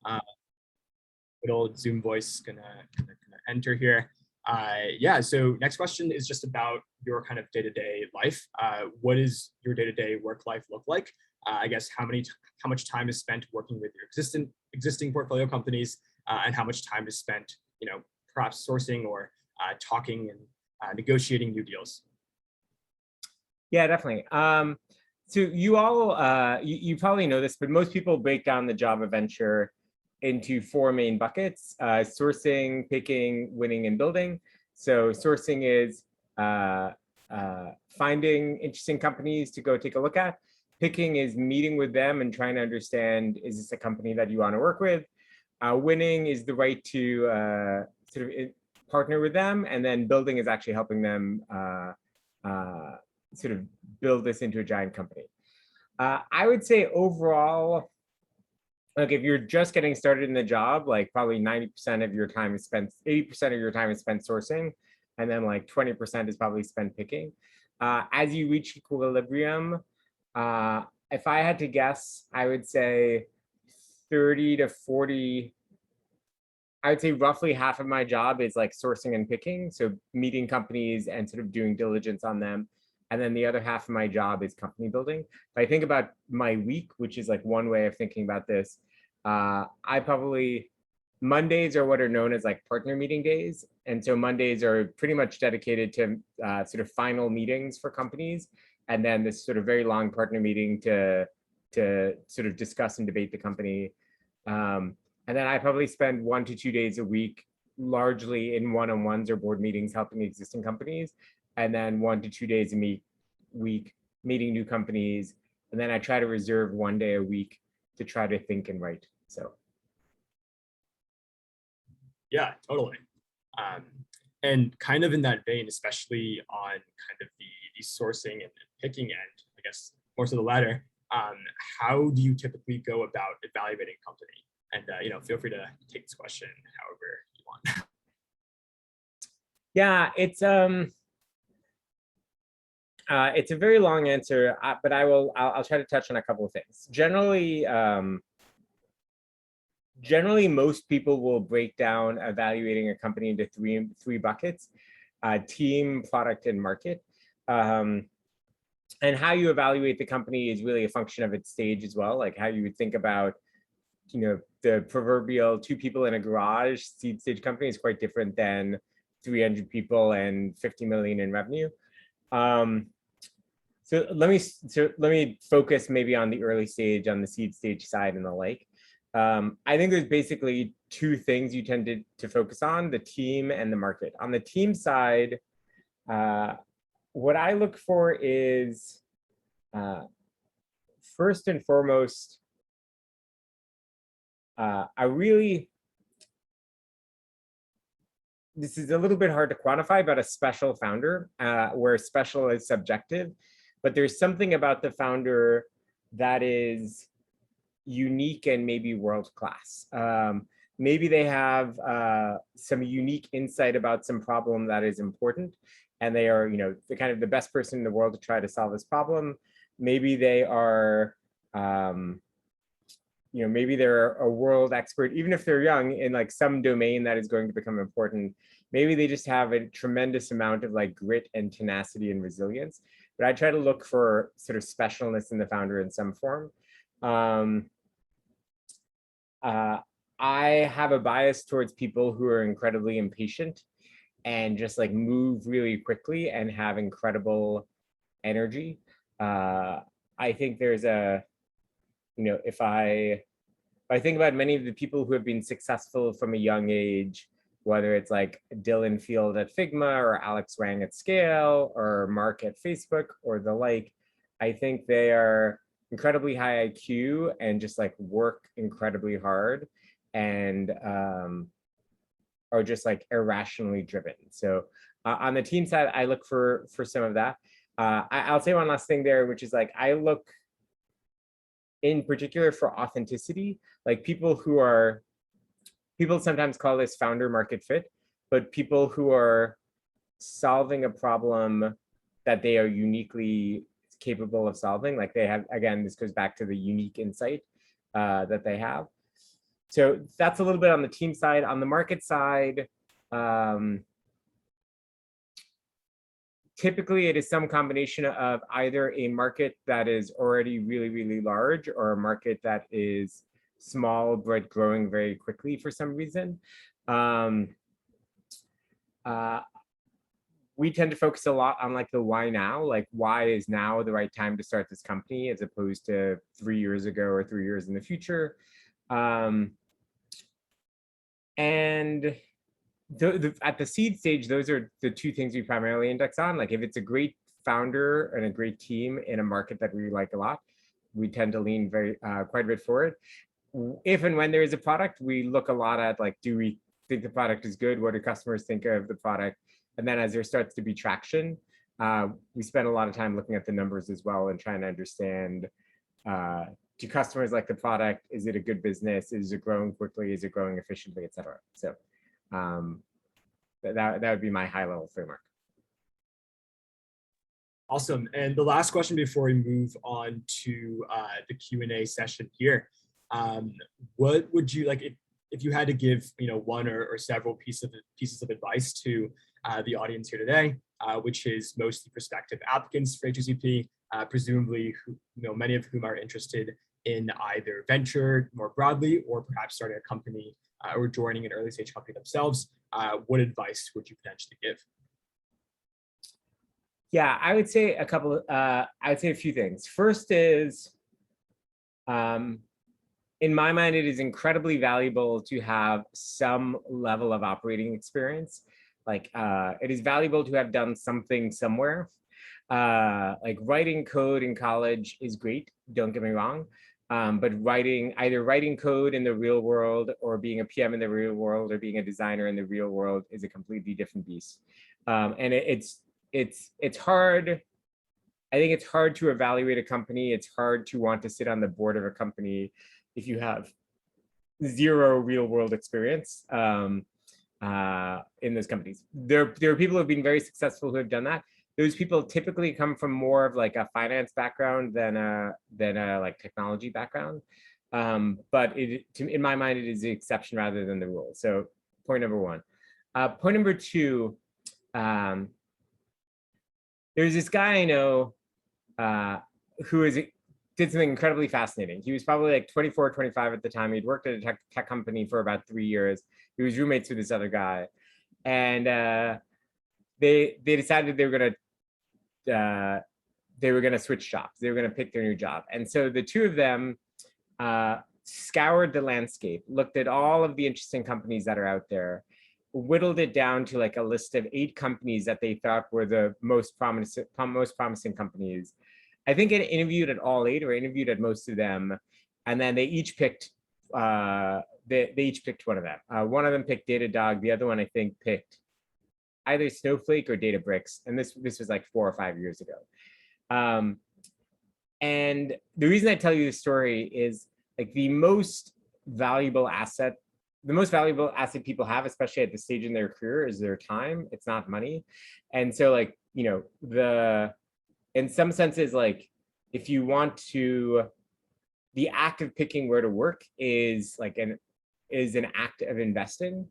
Good old Zoom voice gonna enter here. Yeah, so next question is just about your kind of day-to-day life. What does your day-to-day work life look like? I guess how much time is spent working with your existing portfolio companies, and how much time is spent, perhaps sourcing or talking and negotiating new deals. Yeah, definitely. So you all, you probably know this, but most people break down the Java venture into 4 main buckets: sourcing, picking, winning, and building. So sourcing is finding interesting companies to go take a look at. Picking is meeting with them and trying to understand, is this a company that you want to work with? Winning is the right to sort of partner with them. And then building is actually helping them sort of build this into a giant company. I would say overall, like if you're just getting started in the job, like probably 90% of your time is spent, 80% of your time is spent sourcing, and then like 20% is probably spent picking. As you reach equilibrium, if I had to guess, I would say 30 to 40, I would say roughly half of my job is like sourcing and picking. So meeting companies and sort of doing diligence on them. And then the other half of my job is company building. If I think about my week, which is like one way of thinking about this, Mondays are what are known as like partner meeting days. And so Mondays are pretty much dedicated to sort of final meetings for companies. And then this sort of very long partner meeting to sort of discuss and debate the company. And then I probably spend 1 to 2 days a week, largely in one-on-ones or board meetings, helping existing companies. And then 1 to 2 days a week meeting new companies. And then I try to reserve 1 day a week to try to think and write. So. Yeah, totally. And kind of in that vein, especially on kind of the sourcing and picking end, I guess more so the latter, how do you typically go about evaluating a company? And feel free to take this question however you want. Yeah, it's a very long answer, but I'll try to touch on a couple of things. Generally, most people will break down evaluating a company into three buckets: team, product, and market. And how you evaluate the company is really a function of its stage as well. Like how you would think about, the proverbial 2 people in a garage seed stage company is quite different than 300 people and 50 million in revenue. So let me focus maybe on the early stage, on the seed stage side and the like. I think there's basically 2 things you tend to focus on: the team and the market. On the team side, what I look for is, first and foremost, this is a little bit hard to quantify, but a special founder, where special is subjective, but there's something about the founder that is unique and maybe world-class. Maybe they have some unique insight about some problem that is important, and they are, the kind of the best person in the world to try to solve this problem. Maybe they are, maybe they're a world expert, even if they're young, in like some domain that is going to become important. Maybe they just have a tremendous amount of like grit and tenacity and resilience. But I try to look for sort of specialness in the founder in some form. I have a bias towards people who are incredibly impatient and just like move really quickly and have incredible energy. I think there's if I think about many of the people who have been successful from a young age, whether it's like Dylan Field at Figma or Alex Wang at Scale or Mark at Facebook or the like, I think they are incredibly high IQ and just like work incredibly hard and are just like irrationally driven. So on the team side, I look for some of that. I'll say one last thing there, which is like, I look in particular for authenticity, like people sometimes call this founder market fit, but people who are solving a problem that they are uniquely capable of solving. Like they have, again, this goes back to the unique insight that they have. So that's a little bit on the team side. On the market side, typically it is some combination of either a market that is already really, really large or a market that is small but growing very quickly for some reason. We tend to focus a lot on like the why now, like why is now the right time to start this company as opposed to 3 years ago or 3 years in the future. And at the seed stage, those are the two things we primarily index on. Like if it's a great founder and a great team in a market that we like a lot, we tend to lean quite a bit for it. If and when there is a product, we look a lot at like, do we think the product is good? What do customers think of the product? And then as there starts to be traction, we spend a lot of time looking at the numbers as well and trying to understand, do customers like the product? Is it a good business? Is it growing quickly? Is it growing efficiently, et cetera? So that would be my high level framework. Awesome. And the last question before we move on to the Q&A session here, what would you like, if you had to give, one or several pieces of advice to the audience here today, which is mostly prospective applicants for HUCP, presumably many of whom are interested in either venture more broadly or perhaps starting a company or joining an early stage company themselves, what advice would you potentially give? Yeah, I would say a few things. First is, in my mind, it is incredibly valuable to have some level of operating experience. Like it is valuable to have done something somewhere. Like writing code in college is great, don't get me wrong. But either writing code in the real world or being a PM in the real world or being a designer in the real world is a completely different beast. And it's hard. I think it's hard to evaluate a company. It's hard to want to sit on the board of a company if you have zero real world experience in those companies. There are people who have been very successful who have done that. Those people typically come from more of like a finance background than a like technology background. But in my mind, it is the exception rather than the rule. So point number one. Point number two, there's this guy I know who did something incredibly fascinating. He was probably like 24, 25 at the time. He'd worked at a tech company for about 3 years. He was roommates with this other guy. And they decided they were gonna switch jobs. They were gonna pick their new job. And so the two of them scoured the landscape, looked at all of the interesting companies that are out there, whittled it down to like a list of 8 companies that they thought were the most promising companies. I think it interviewed at all 8 or interviewed at most of them, and then they each picked one of them. One of them picked Datadog. The other one I think picked either Snowflake or Databricks, and this was like 4 or 5 years ago. And the reason I tell you this story is like the most valuable asset people have, especially at this stage in their career, is their time. It's not money. And so like, in some senses, like if you want to, the act of picking where to work is an act of investing,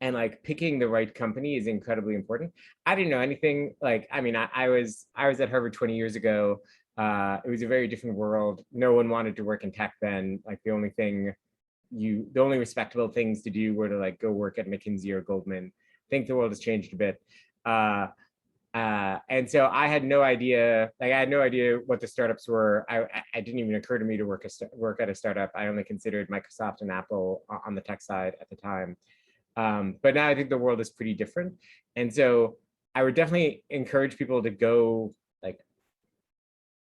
and like picking the right company is incredibly important. I didn't know anything. Like, I mean, I was at Harvard 20 years ago. It was a very different world. No one wanted to work in tech then. Like the only respectable things to do were to like go work at McKinsey or Goldman. I think the world has changed a bit. And so I had no idea, what the startups were. It didn't even occur to me to work at a startup. I only considered Microsoft and Apple on the tech side at the time. But now I think the world is pretty different. And so I would definitely encourage people to go like,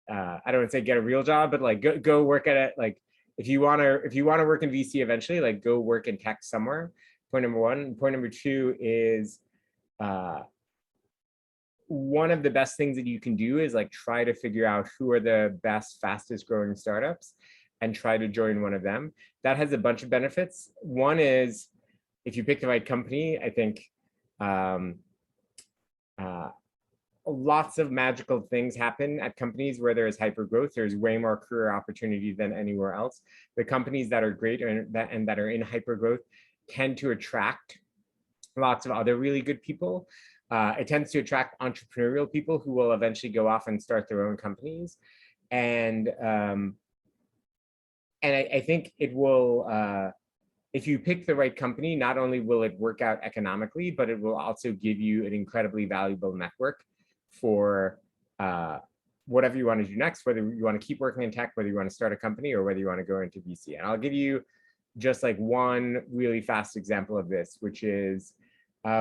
I don't want to say get a real job, but like go work at it. Like if you want to work in VC eventually, like go work in tech somewhere. Point number one. Point number two is, one of the best things that you can do is like try to figure out who are the best, fastest growing startups and try to join one of them. That has a bunch of benefits. One is if you pick the right company, I think lots of magical things happen at companies where there is hyper growth. There's way more career opportunity than anywhere else. The companies that are great and that are in hyper growth tend to attract lots of other really good people. It tends to attract entrepreneurial people who will eventually go off and start their own companies. And I think it will, if you pick the right company, not only will it work out economically, but it will also give you an incredibly valuable network for whatever you want to do next, whether you want to keep working in tech, whether you want to start a company, or whether you want to go into VC. And I'll give you just like one really fast example of this, which is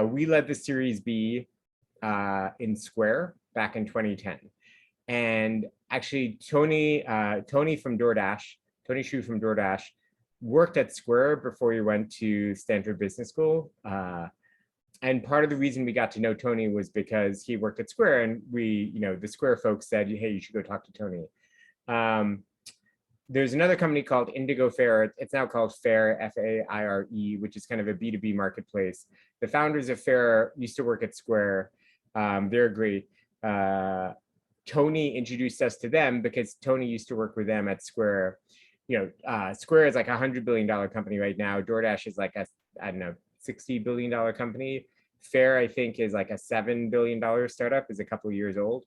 we led the Series B in Square back in 2010. And actually, Tony from DoorDash, Tony Shu from DoorDash, worked at Square before he went to Stanford Business School. And part of the reason we got to know Tony was because he worked at Square, and we, the Square folks said, hey, you should go talk to Tony. There's another company called Indigo Fair. It's now called Fair, F-A-I-R-E, which is kind of a B2B marketplace. The founders of Fair used to work at Square. They're great. Tony introduced us to them because Tony used to work with them at Square. Square is like $100 billion company right now. DoorDash is like I don't know, $60 billion company. Fair, I think, is like a $7 billion startup, is a couple of years old.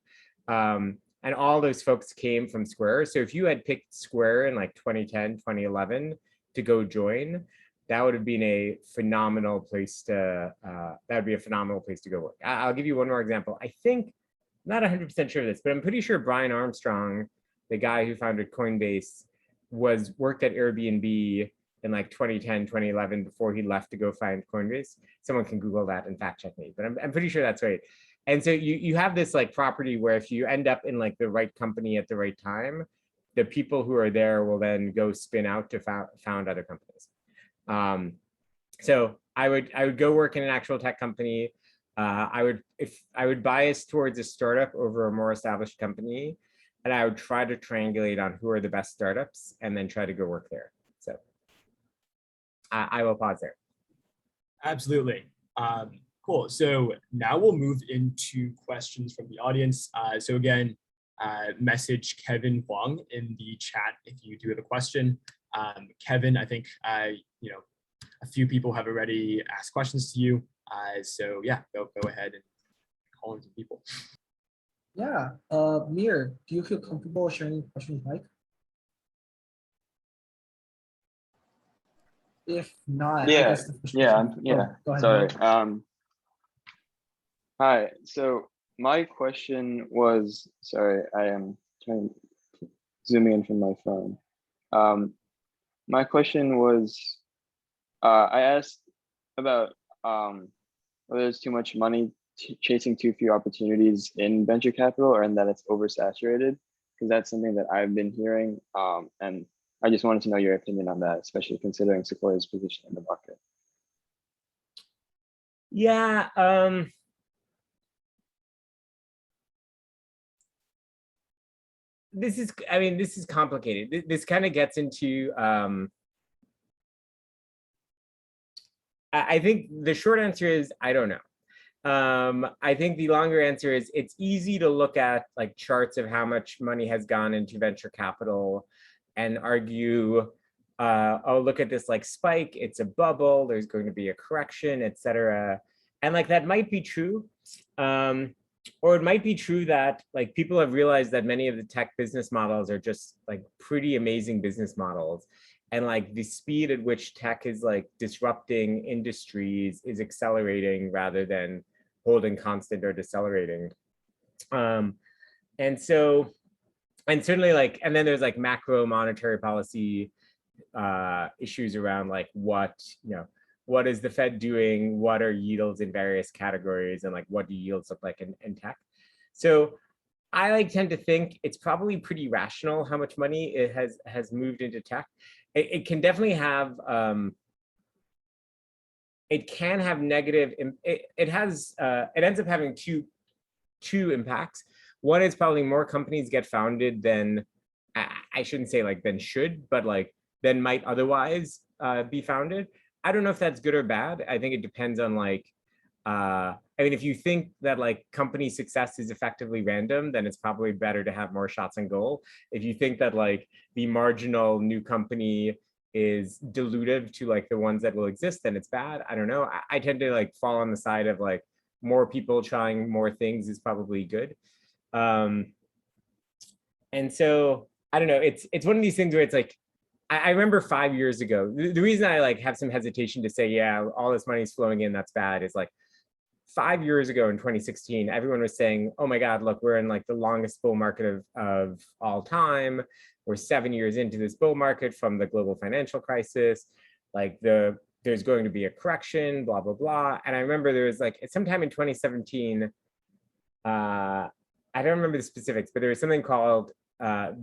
And all those folks came from Square. So if you had picked Square in like 2010, 2011 to go join, that would have been a phenomenal place to, go work. I'll give you one more example. I think, not 100% sure of this, but I'm pretty sure Brian Armstrong, the guy who founded Coinbase, worked at Airbnb in like 2010, 2011 before he left to go find Coinbase. Someone can Google that and fact check me, but I'm pretty sure that's right. And so you have this like property where if you end up in like the right company at the right time, the people who are there will then go spin out to found other companies. So I would go work in an actual tech company. I would bias towards a startup over a more established company, and I would try to triangulate on who are the best startups and then try to go work there. So I will pause there. Absolutely. Cool. So now we'll move into questions from the audience. So again, message Kevin Huang in the chat if you do have a question. Kevin, I think a few people have already asked questions to you. So yeah, go ahead and call in some people. Yeah, Mir, do you feel comfortable sharing questions, Mike? If not, yeah, sorry. Hi. So my question was, sorry, I am trying to zoom in from my phone. My question was, I asked about whether there's too much money chasing too few opportunities in venture capital, or in that it's oversaturated, because that's something that I've been hearing. And I just wanted to know your opinion on that, especially considering Sequoia's position in the market. Yeah. This is complicated. This kind of gets into, I think the short answer is, I don't know. I think the longer answer is, it's easy to look at like charts of how much money has gone into venture capital and argue, oh, look at this like spike, it's a bubble, there's going to be a correction, etc. And like that might be true. Or it might be true that like people have realized that many of the tech business models are just like pretty amazing business models. And like the speed at which tech is like disrupting industries is accelerating rather than holding constant or decelerating. And certainly like, and then there's like macro monetary policy issues around like what is the Fed doing? What are yields in various categories? And like, what do yields look like in tech? So I like tend to think it's probably pretty rational how much money it has moved into tech. It can definitely have, it can have negative, it ends up having two impacts. One is probably more companies get founded than, I shouldn't say like than should, but like than might otherwise be founded. I don't know if that's good or bad. I think it depends on like I mean, if you think that like company success is effectively random, then it's probably better to have more shots on goal. If you think that like the marginal new company is dilutive to like the ones that will exist, then it's bad. I don't know. I tend to like fall on the side of like more people trying more things is probably good. And so I don't know. It's one of these things where it's like, I remember 5 years ago, the reason I like have some hesitation to say, yeah, all this money is flowing in, that's bad, is like 5 years ago in 2016, everyone was saying, oh my God, look, we're in like the longest bull market of all time. We're 7 years into this bull market from the global financial crisis. Like there's going to be a correction, blah, blah, blah. And I remember there was like sometime in 2017, I don't remember the specifics, but there was something called, that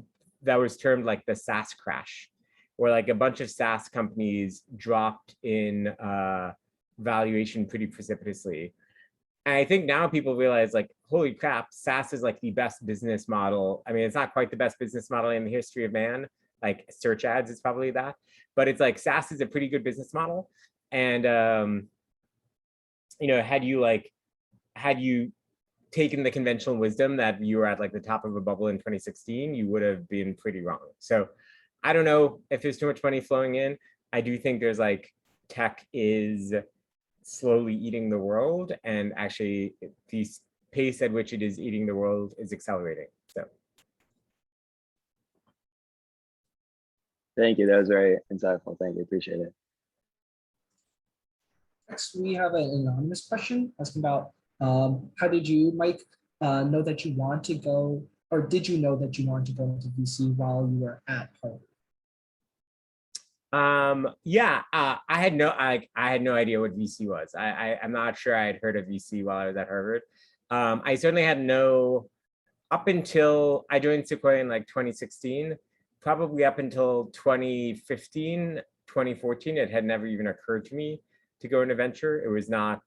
was termed like the SaaS crash, where like a bunch of SaaS companies dropped in valuation pretty precipitously. And I think now people realize like, holy crap, SaaS is like the best business model. I mean, it's not quite the best business model in the history of man. Like search ads is probably that, but it's like SaaS is a pretty good business model. And, you know, had you taken the conventional wisdom that you were at like the top of a bubble in 2016, you would have been pretty wrong. So I don't know if there's too much money flowing in. I do think there's like tech is slowly eating the world, and actually the pace at which it is eating the world is accelerating. So Thank you. That was very insightful. Thank you. Appreciate it. Next, we have an anonymous question asking about how did you, Mike, know that you want to go, or did you know that you wanted to go into VC while you were at Harvard? Yeah, I had no idea what VC was. I'm not sure I had heard of VC while I was at Harvard. I certainly had no, up until I joined Sequoia in like 2016, probably up until 2015, 2014, it had never even occurred to me to go into venture. It was not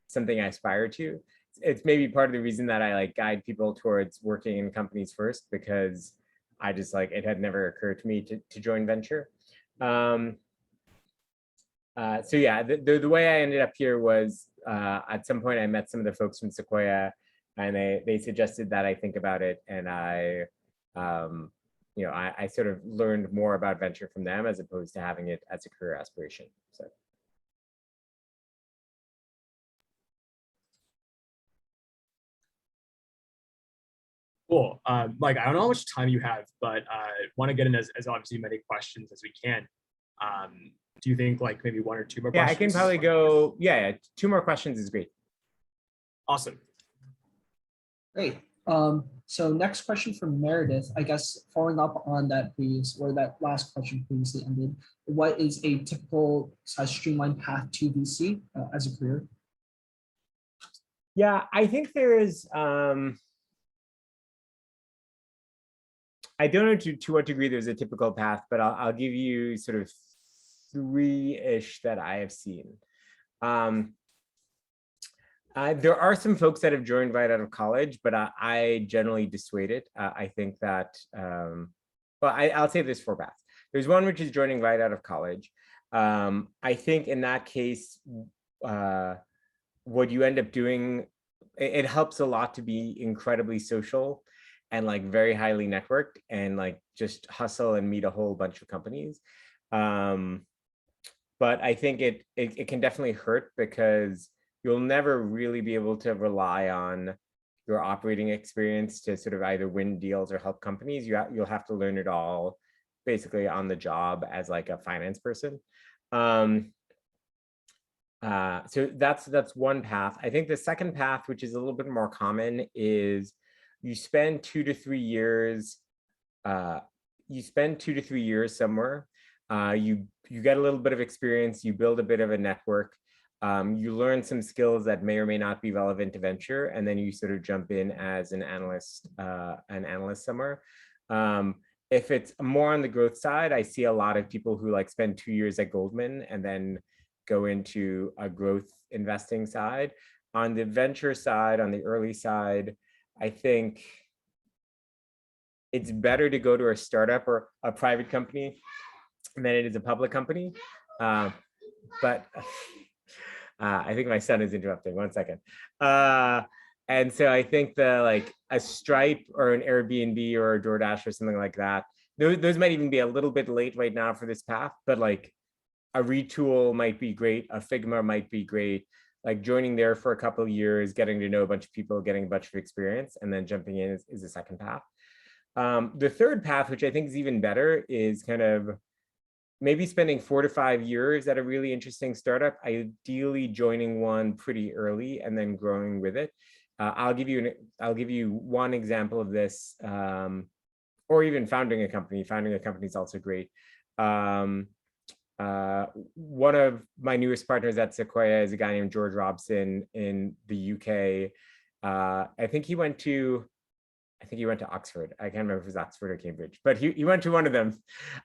something I aspired to. It's maybe part of the reason that I like guide people towards working in companies first, because I just like, it had never occurred to me to join venture. So yeah, the way I ended up here was at some point I met some of the folks from Sequoia, and they suggested that I think about it, and I you know, I sort of learned more about venture from them as opposed to having it as a career aspiration. So. Cool. Mike, I don't know how much time you have, but want to get in as obviously many questions as we can. Do you think like maybe one or two more questions? Yeah, I can probably go, yeah, 2 more questions is great. Awesome. Great. So next question from Meredith, I guess following up on that previous, or that last question previously ended, what is a typical streamlined path to VC as a career? Yeah, I think there is, I don't know to what degree there's a typical path, but I'll give you sort of 3-ish that I have seen. There are some folks that have joined right out of college, but I generally dissuade it. I think that, well, I'll say there's 4 paths. There's one which is joining right out of college. I think in that case, what you end up doing, it helps a lot to be incredibly social and like very highly networked and like just hustle and meet a whole bunch of companies. But I think it can definitely hurt, because you'll never really be able to rely on your operating experience to sort of either win deals or help companies. You'll have to learn it all basically on the job as like a finance person. So that's one path. I think the second path, which is a little bit more common, is you spend 2 to 3 years. You spend 2 to 3 years somewhere. You get a little bit of experience. You build a bit of a network. You learn some skills that may or may not be relevant to venture, and then you sort of jump in as an analyst somewhere. If it's more on the growth side, I see a lot of people who like spend 2 years at Goldman and then go into a growth investing side. On the venture side, on the early side, I think it's better to go to a startup or a private company than it is a public company. But I think my son is interrupting. 1 second. And so I think like a Stripe or an Airbnb or a DoorDash or something like that, those might even be a little bit late right now for this path, but like a Retool might be great. A Figma might be great. Like joining there for a couple of years, getting to know a bunch of people, getting a bunch of experience, and then jumping in is the second path. The third path, which I think is even better, is kind of maybe spending 4 to 5 years at a really interesting startup, ideally joining one pretty early and then growing with it. I'll give you one example of this, or even founding a company. Founding a company is also great. One of my newest partners at Sequoia is a guy named George Robson in the UK. I think he went to Oxford. I can't remember if it was Oxford or Cambridge, but he went to one of them.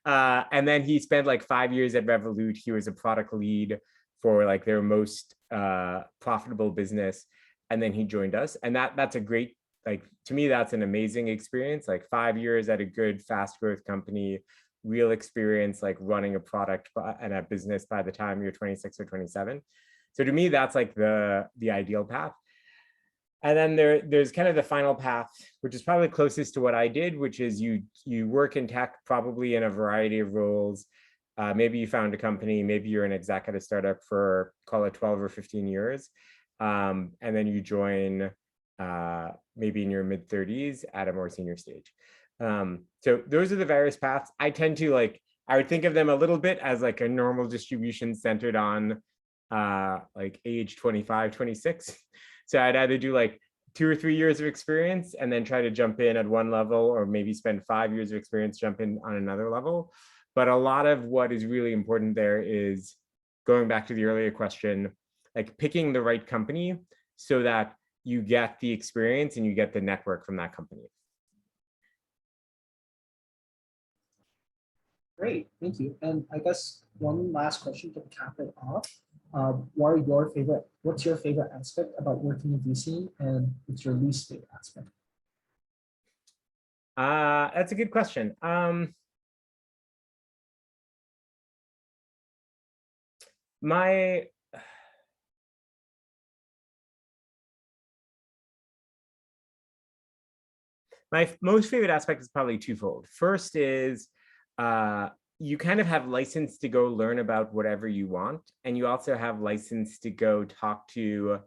And then he spent like 5 years at Revolut. He was a product lead for like their most profitable business. And then he joined us. And that's a great, like, to me, that's an amazing experience. Like 5 years at a good fast growth company, real experience, like running a product and a business by the time you're 26 or 27. So to me, that's like the ideal path. And then there's kind of the final path, which is probably closest to what I did, which is you work in tech, probably in a variety of roles. Maybe you found a company, maybe you're an exec at a startup for, call it 12 or 15 years. And then you join maybe in your mid 30s at a more senior stage. So those are the various paths. I tend to I would think of them a little bit as like a normal distribution centered on like age 25, 26. So I'd either do like 2 or 3 years of experience and then try to jump in at one level, or maybe spend 5 years of experience, jump in on another level. But a lot of what is really important there is going back to the earlier question, like picking the right company so that you get the experience and you get the network from that company. Great, thank you. And I guess one last question to cap it off. What's your favorite aspect about working in VC, and what's your least favorite aspect? That's a good question. My most favorite aspect is probably twofold. First is you kind of have license to go learn about whatever you want, and you also have license to go talk to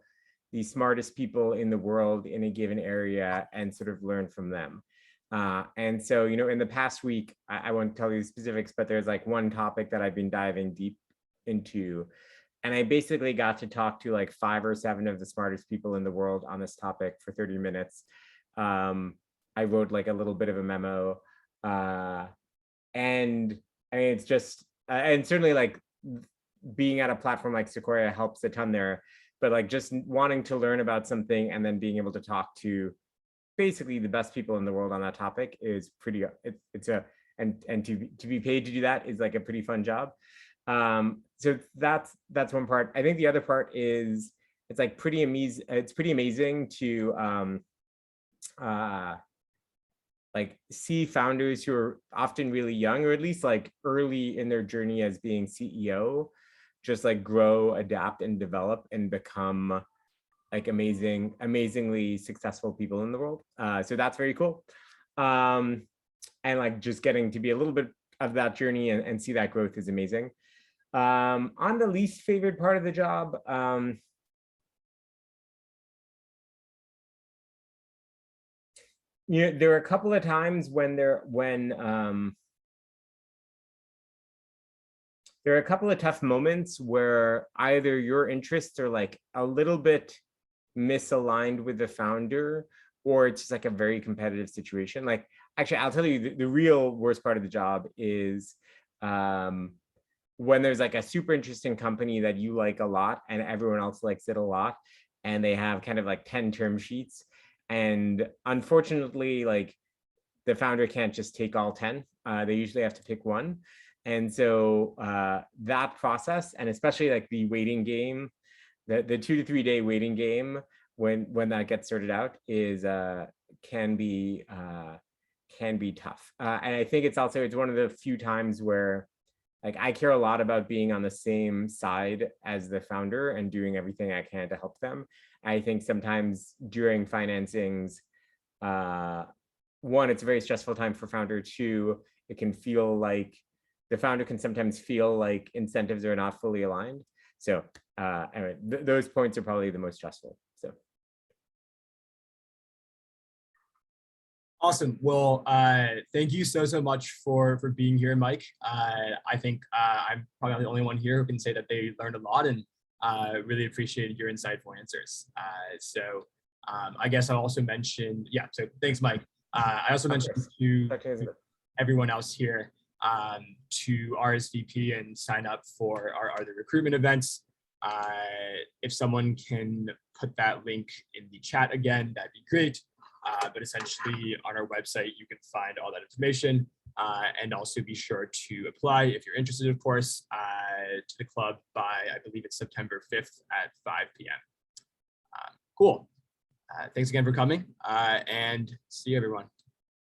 the smartest people in the world in a given area and sort of learn from them. And so, in the past week, I won't tell you the specifics, but there's like one topic that I've been diving deep into, and I basically got to talk to like 5 or 7 of the smartest people in the world on this topic for 30 minutes. I wrote like a little bit of a memo, and I mean, it's just, and certainly like being at a platform like Sequoia helps a ton there, but like just wanting to learn about something and then being able to talk to basically the best people in the world on that topic is pretty, and to be paid to do that is like a pretty fun job. So that's one part. I think the other part is it's like pretty amazing to like see founders who are often really young, or at least like early in their journey as being CEO, just like grow, adapt, and develop and become like amazingly successful people in the world. So that's very cool. And like just getting to be a little bit of that journey and see that growth is amazing. On the least favorite part of the job, there were a couple of times when there are a couple of tough moments where either your interests are like a little bit misaligned with the founder, or it's just like a very competitive situation. Like, actually, I'll tell you the real worst part of the job is when there's like a super interesting company that you like a lot and everyone else likes it a lot, and they have kind of like 10 term sheets. And unfortunately, like the founder can't just take all 10. They usually have to pick one. And so that process, and especially like the waiting game, the 2 to 3 day waiting game, when that gets sorted out, is can be tough. And I think it's one of the few times where Like I care a lot about being on the same side as the founder and doing everything I can to help them. I think sometimes during financings, one, it's a very stressful time for founder. Two, it can feel like the founder can sometimes feel like incentives are not fully aligned. So anyway, those points are probably the most stressful. So. Awesome. Well, thank you so much for being here, Mike. I think I'm probably the only one here who can say that they learned a lot and really appreciated your insightful answers. I guess I'll also mention, yeah, so thanks, Mike. I also mentioned to everyone else here to RSVP and sign up for our other recruitment events. If someone can put that link in the chat again, that'd be great. But essentially on our website, you can find all that information and also be sure to apply if you're interested, of course, to the club by, I believe it's September 5th at 5 p.m. Cool. Thanks again for coming and see you, everyone.